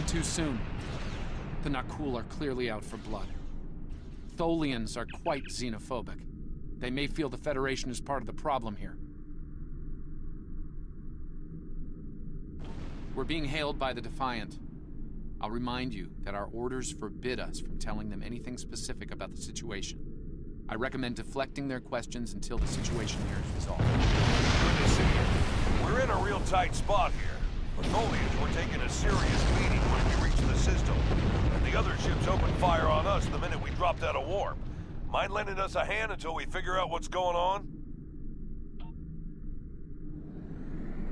too soon. The Nakul are clearly out for blood. Tholians are quite xenophobic. They may feel the Federation is part of the problem here. We're being hailed by the Defiant. I'll remind you that our orders forbid us from telling them anything specific about the situation. I recommend deflecting their questions until the situation here is resolved. Good to see you. We're in a real tight spot here. The Tholians were taking a serious beating when we reached the system, and the other ships opened fire on us the minute we dropped out of warp. Mind lending us a hand until we figure out what's going on?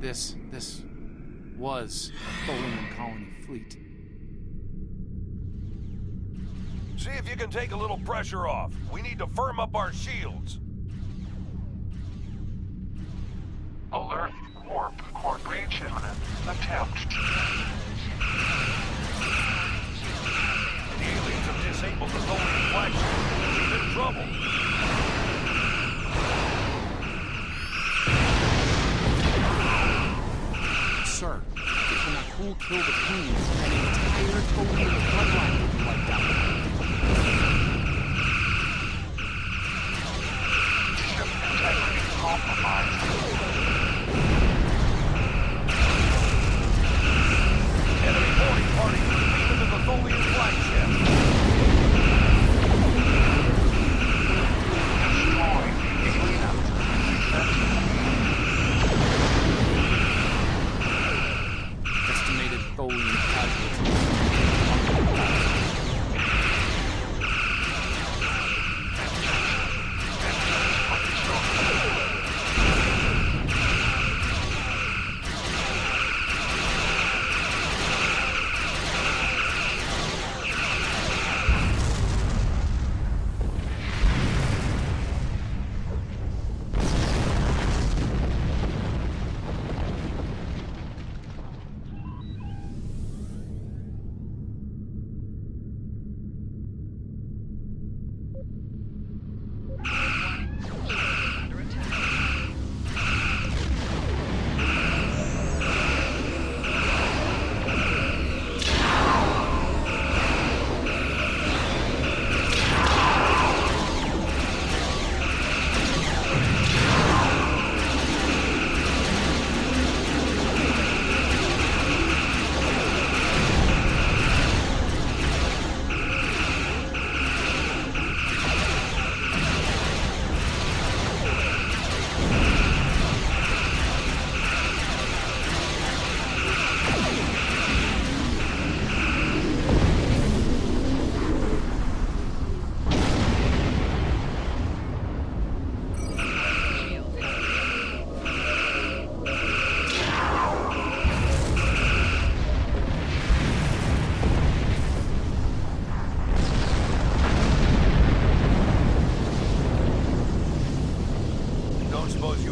This was a Tholian colony fleet. See if you can take a little pressure off. We need to firm up our shields. Alert warp core breach imminent. Attempt. The aliens have disabled the Tholian flagship. She's in trouble. Sir, if the Nakul kill the Queen, an entire Tholian bloodline will be wiped out. Ship integrity compromised. Enemy boarding party lead into the Tholian flagship. Destroy alien. Estimated Tholian casualties.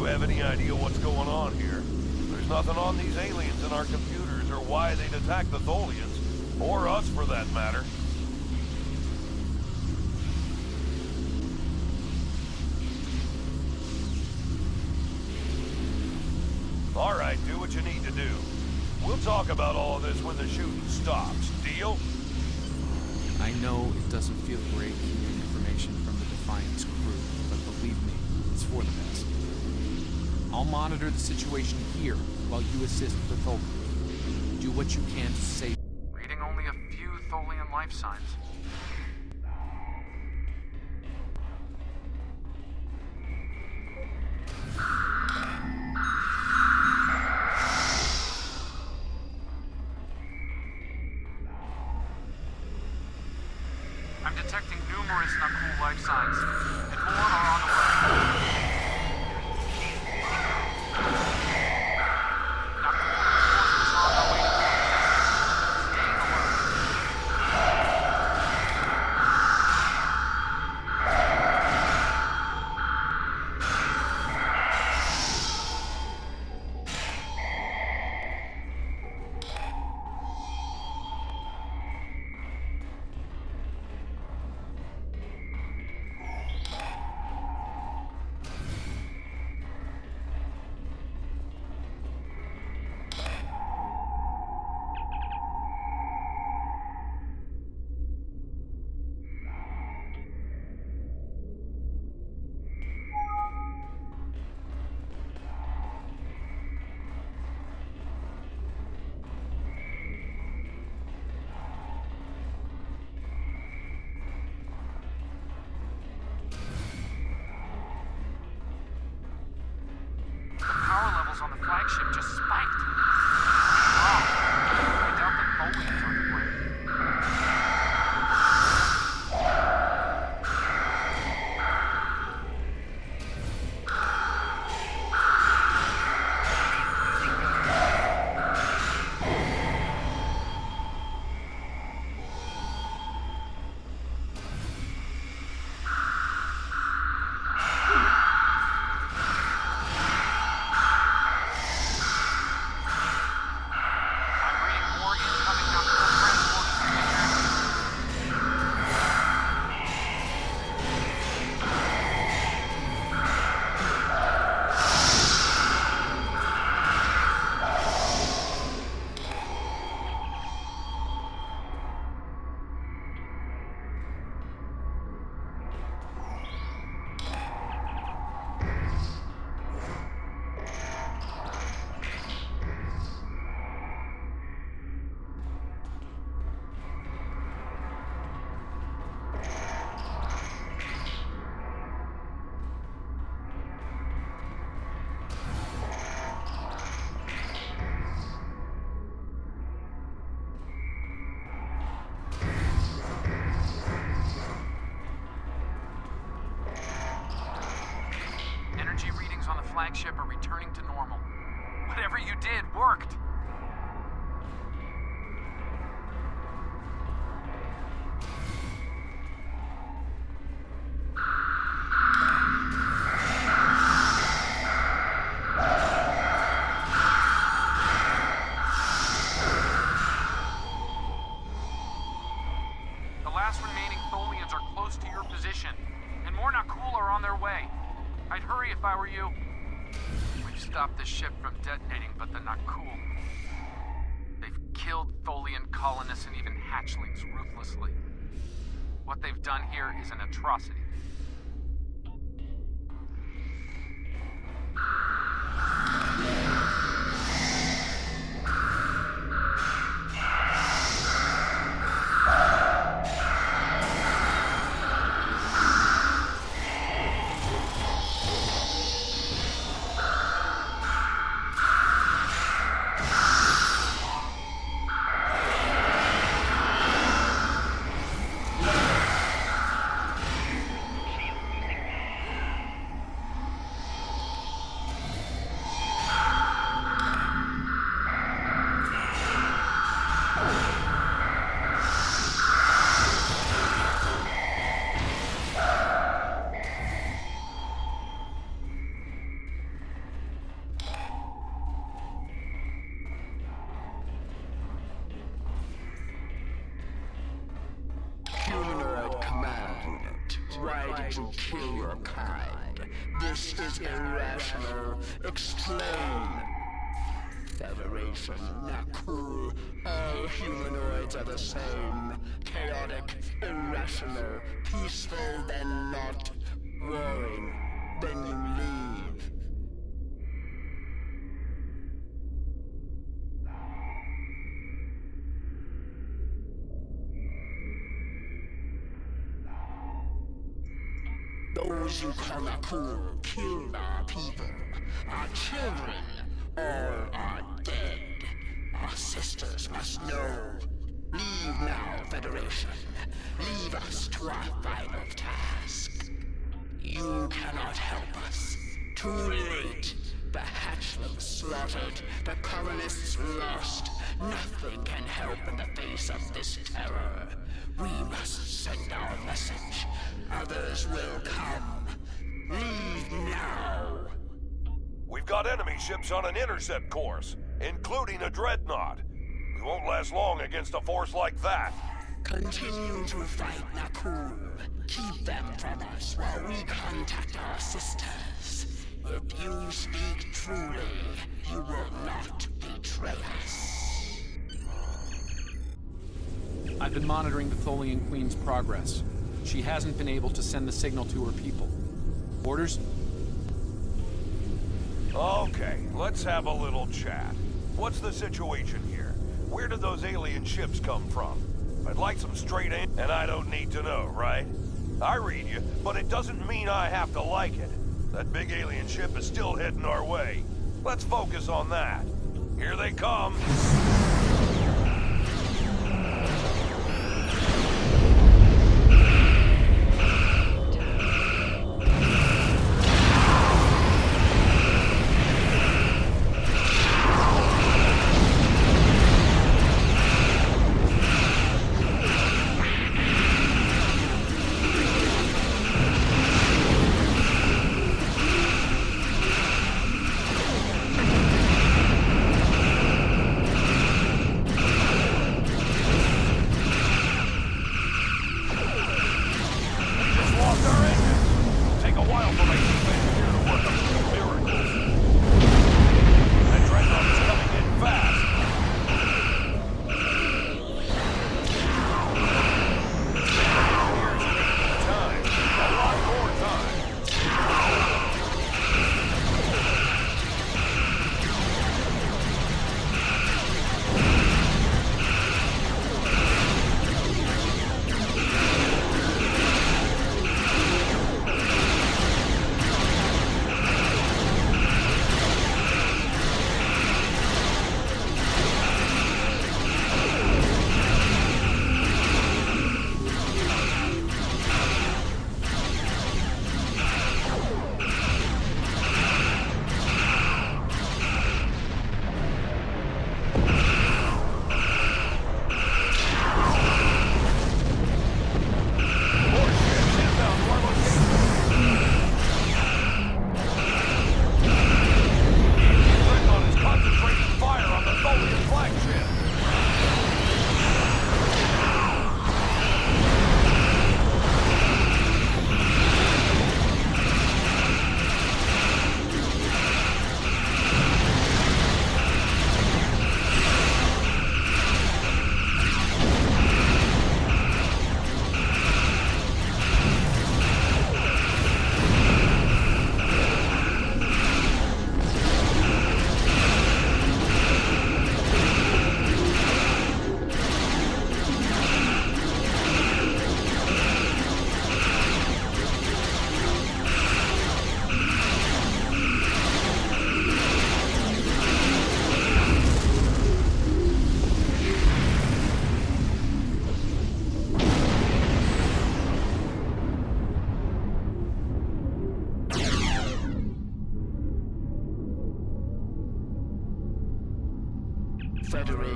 Have any idea what's going on here? There's nothing on these aliens in our computers or why they'd attack the Tholians, or us for that matter. All right, do what you need to do. We'll talk about all of this when the shooting stops. Deal? I know it doesn't feel great hearing information from the Defiant's crew, but believe me, it's for the best. I'll monitor the situation here while you assist the Tholians. Do what you can to save. Reading only a few Tholian life signs. I'm detecting numerous Nakul life signs, and more are on the way. position, and more not cool are on their way. I'd hurry if I were you. We've stopped the ship from detonating, but they're not cool. They've killed Tholian colonists and even hatchlings ruthlessly. What they've done here is an atrocity. Why did you kill your kind? This is irrational. Explain. Federation, not cool. All humanoids are the same. Chaotic, irrational, peaceful, then not. Warring, then you leave. Those you call cool killed our people. Our children, all are dead. Our sisters must know. Leave now, Federation. Leave us to our final task. You cannot help us. Too late. The hatchlings slaughtered. The colonists lost. Nothing can help in the face of this terror. We must send our message. Others will come. Leave now. We've got enemy ships on an intercept course, including a dreadnought. We won't last long against a force like that. Continue to fight, Nakul. Keep them from us while we contact our sisters. If you speak truly, you will not betray us. I've been monitoring the Tholian Queen's progress. She hasn't been able to send the signal to her people. Orders? Okay, let's have a little chat. What's the situation here? Where did those alien ships come from? I'd like some straight in, and I don't need to know, right? I read you, but it doesn't mean I have to like it. That big alien ship is still heading our way. Let's focus on that. Here they come.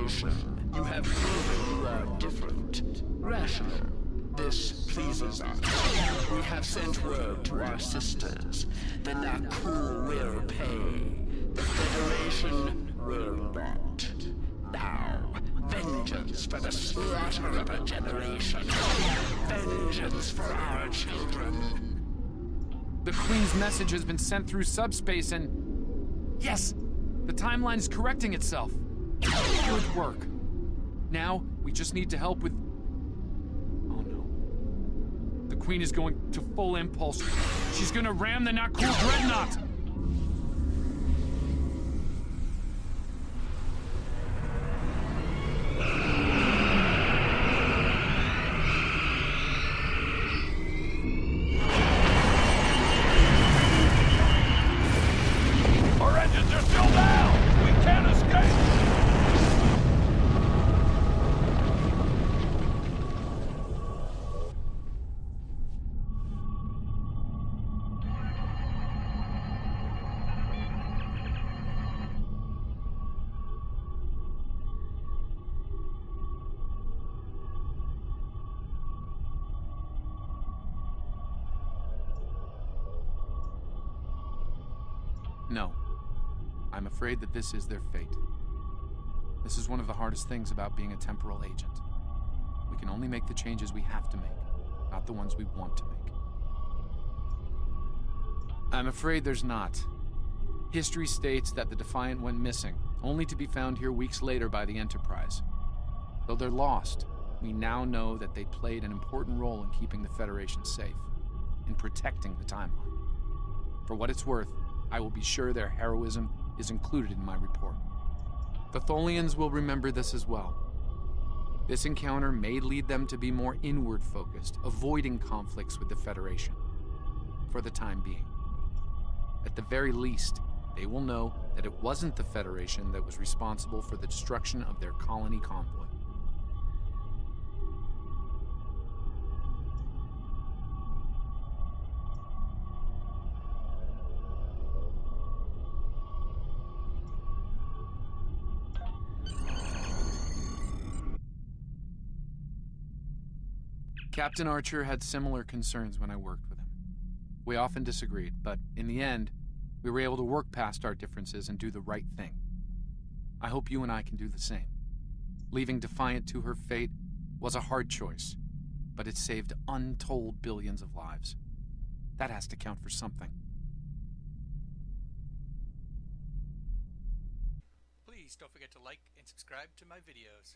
Federation, you have proven you are different, rational. This pleases us. We have sent word to our sisters. The Naku will pay. The Federation will not. Now, vengeance for the slaughter of a generation. Vengeance for our children. The Queen's message has been sent through subspace and... Yes! The timeline is correcting itself. Good work. Now, we just need to help with... Oh no. The Queen is going to full impulse. She's gonna ram the not cool dreadnought! Our engines are still down! We can't escape! No. I'm afraid that this is their fate. This is one of the hardest things about being a temporal agent. We can only make the changes we have to make, not the ones we want to make. I'm afraid there's not. History states that the Defiant went missing, only to be found here weeks later by the Enterprise. Though they're lost, we now know that they played an important role in keeping the Federation safe, in protecting the timeline. For what it's worth, I will be sure their heroism is included in my report. The Tholians will remember this as well. This encounter may lead them to be more inward-focused, avoiding conflicts with the Federation, for the time being. At the very least, they will know that it wasn't the Federation that was responsible for the destruction of their colony convoy. Captain Archer had similar concerns when I worked with him. We often disagreed, but in the end, we were able to work past our differences and do the right thing. I hope you and I can do the same. Leaving Defiant to her fate was a hard choice, but it saved untold billions of lives. That has to count for something. Please don't forget to like and subscribe to my videos.